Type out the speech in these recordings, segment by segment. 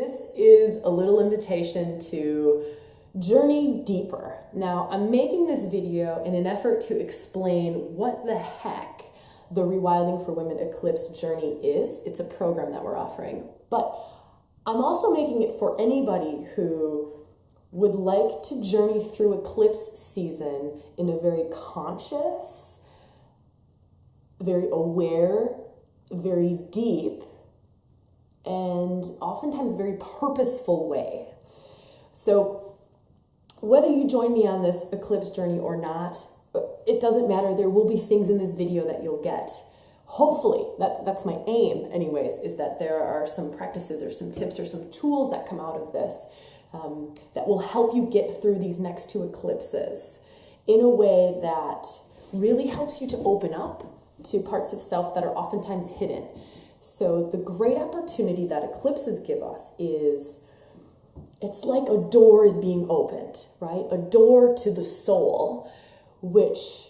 This is a little invitation to journey deeper. Now, I'm making this video in an effort to explain what the heck the ReWilding for Women Eclipse journey is. It's a program that we're offering, but I'm also making it for anybody who would like to journey through eclipse season in a very conscious, very aware, very deep, and oftentimes very purposeful way. So whether you join me on this eclipse journey or not, it doesn't matter. There will be things in this video that you'll get. Hopefully, that's my aim anyways, is that there are some practices or some tips or some tools that come out of this that will help you get through these next two eclipses in a way that really helps you to open up to parts of self that are oftentimes hidden. So the great opportunity that eclipses give us is, it's like a door is being opened, right? A door to the soul, which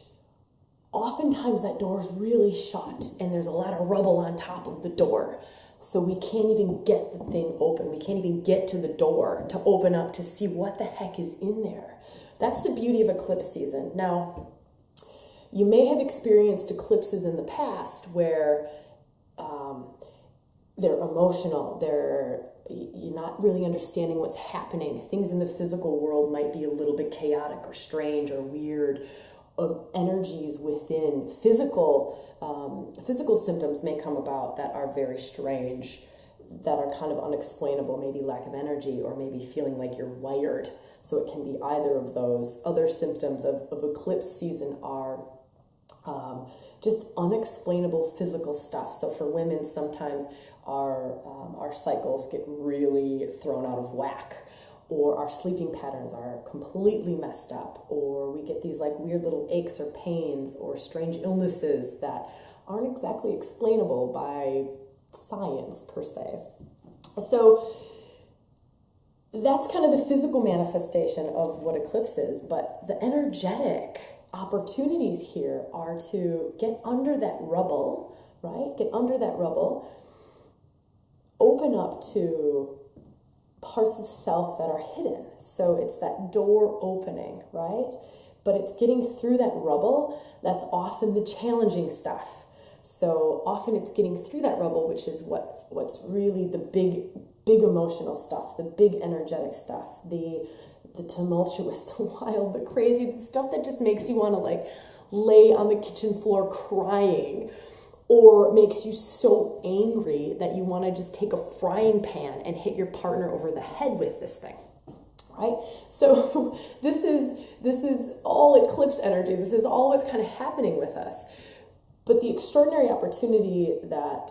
oftentimes that door is really shut and there's a lot of rubble on top of the door. So we can't even get the thing open. We can't even get to the door to open up to see what the heck is in there. That's the beauty of eclipse season. Now, you may have experienced eclipses in the past where they're emotional, you're not really understanding what's happening. Things in the physical world might be a little bit chaotic or strange or weird. Energies within physical symptoms may come about that are very strange, that are kind of unexplainable, maybe lack of energy or maybe feeling like you're wired. So it can be either of those. Other symptoms of eclipse season are just unexplainable physical stuff. So for women, sometimes our cycles get really thrown out of whack, or our sleeping patterns are completely messed up, or we get these like weird little aches or pains or strange illnesses that aren't exactly explainable by science per se. So that's kind of the physical manifestation of what eclipse is, but the energetic opportunities here are to get under that rubble, right? Get under that rubble, open up to parts of self that are hidden. So it's that door opening, right? But it's getting through that rubble that's often the challenging stuff. So often it's getting through that rubble, which is what's really the big emotional stuff, the big energetic stuff, the tumultuous, the wild, the crazy, the stuff that just makes you want to like lay on the kitchen floor crying, or makes you so angry that you want to just take a frying pan and hit your partner over the head with this thing, right? So this is all eclipse energy. This is all what's kind of happening with us. But the extraordinary opportunity that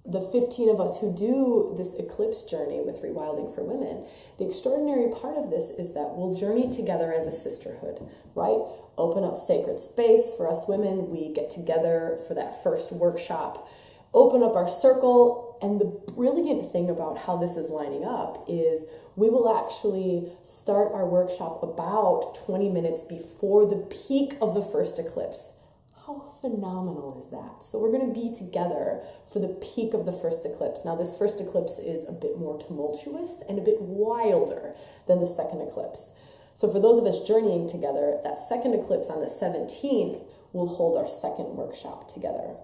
the 15 of us who do this eclipse journey with ReWilding for Women, the extraordinary part of this is that we'll journey together as a sisterhood, right? Open up sacred space for us women. We get together for that first workshop, open up our circle. And the brilliant thing about how this is lining up is we will actually start our workshop about 20 minutes before the peak of the first eclipse. How phenomenal is that? So we're going to be together for the peak of the first eclipse. Now, this first eclipse is a bit more tumultuous and a bit wilder than the second eclipse. So for those of us journeying together, that second eclipse on the 17th, we'll hold our second workshop together.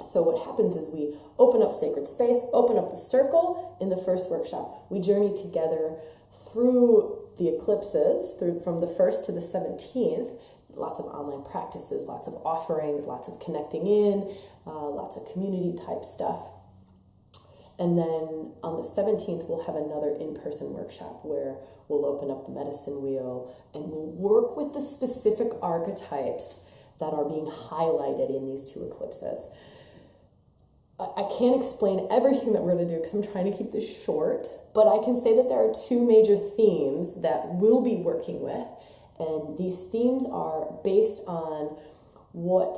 So what happens is we open up sacred space, open up the circle in the first workshop. We journey together through the eclipses, from the 1st to the 17th, lots of online practices, lots of offerings, lots of connecting in, lots of community type stuff. And then on the 17th, we'll have another in-person workshop where we'll open up the medicine wheel and we'll work with the specific archetypes that are being highlighted in these two eclipses. I can't explain everything that we're going to do because I'm trying to keep this short, but I can say that there are two major themes that we'll be working with. And these themes are based on what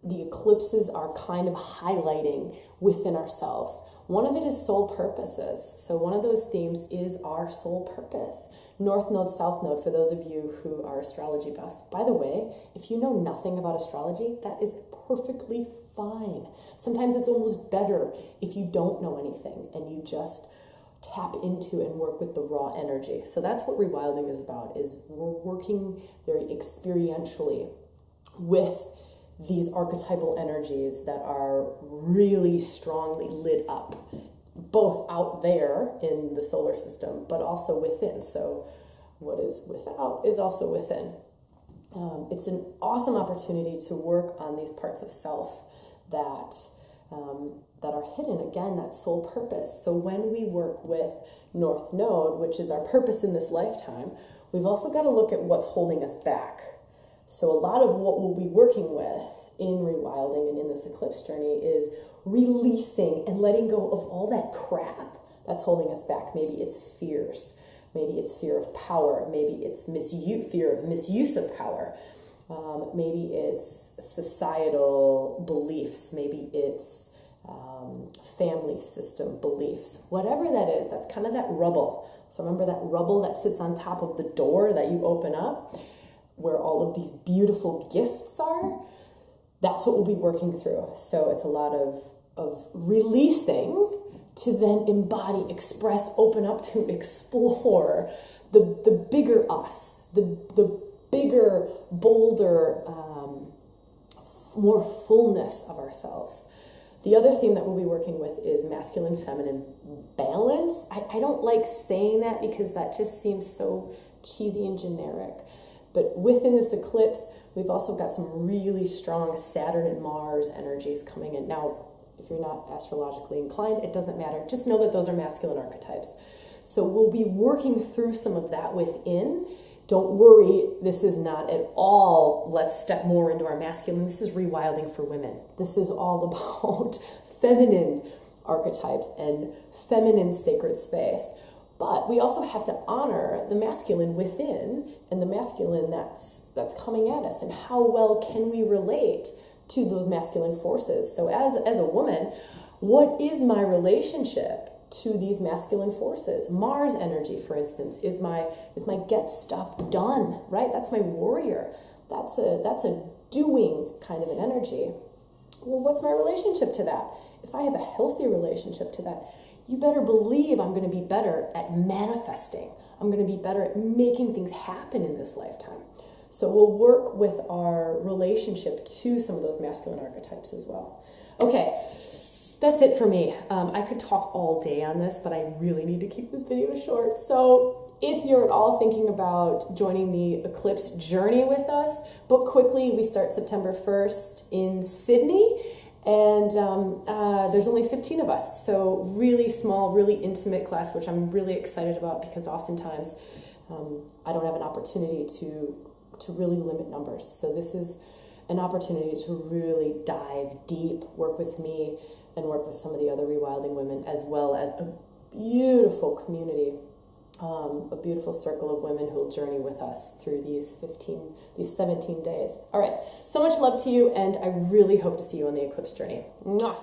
the eclipses are kind of highlighting within ourselves. One of it is soul purposes. So one of those themes is our soul purpose. North Node, South Node, for those of you who are astrology buffs. By the way, if you know nothing about astrology, that is perfectly fine. Sometimes it's almost better if you don't know anything and you just tap into and work with the raw energy. So that's what rewilding is about, is we're working very experientially with these archetypal energies that are really strongly lit up, both out there in the solar system, but also within. So what is without is also within. It's an awesome opportunity to work on these parts of self that are hidden, again, that soul purpose. So when we work with North Node, which is our purpose in this lifetime, we've also got to look at what's holding us back. So a lot of what we'll be working with in rewilding and in this eclipse journey is releasing and letting go of all that crap that's holding us back. Maybe it's fears. Maybe it's fear of power. Maybe it's fear of misuse of power. Maybe it's societal beliefs. Maybe it's family system beliefs. Whatever that is, that's kind of that rubble. So remember that rubble that sits on top of the door that you open up, where all of these beautiful gifts are? That's what we'll be working through. So it's a lot of releasing to then embody, express, open up to explore the bigger us, the bigger, bolder, more fullness of ourselves. The other theme that we'll be working with is masculine-feminine balance. I don't like saying that because that just seems so cheesy and generic. But within this eclipse, we've also got some really strong Saturn and Mars energies coming in. Now, if you're not astrologically inclined, it doesn't matter. Just know that those are masculine archetypes. So we'll be working through some of that within. Don't worry, this is not at all, let's step more into our masculine. This is rewilding for women. This is all about feminine archetypes and feminine sacred space. But we also have to honor the masculine within and the masculine that's coming at us, and how well can we relate to those masculine forces. So as a woman, what is my relationship to these masculine forces? Mars energy, for instance, is my get stuff done, right? That's my warrior. That's a doing kind of an energy. Well, what's my relationship to that? If I have a healthy relationship to that, you better believe I'm going to be better at manifesting. I'm going to be better at making things happen in this lifetime. So we'll work with our relationship to some of those masculine archetypes as well. Okay, that's it for me. I could talk all day on this, but I really need to keep this video short. So if you're at all thinking about joining the Eclipse journey with us, book quickly. We start September 1st in Sydney. And there's only 15 of us, so really small, really intimate class, which I'm really excited about, because oftentimes I don't have an opportunity to really limit numbers. So this is an opportunity to really dive deep, work with me, and work with some of the other rewilding women, as well as a beautiful community, a beautiful circle of women who will journey with us through these 17 days. All right, so much love to you, and I really hope to see you on the Eclipse journey. Mwah!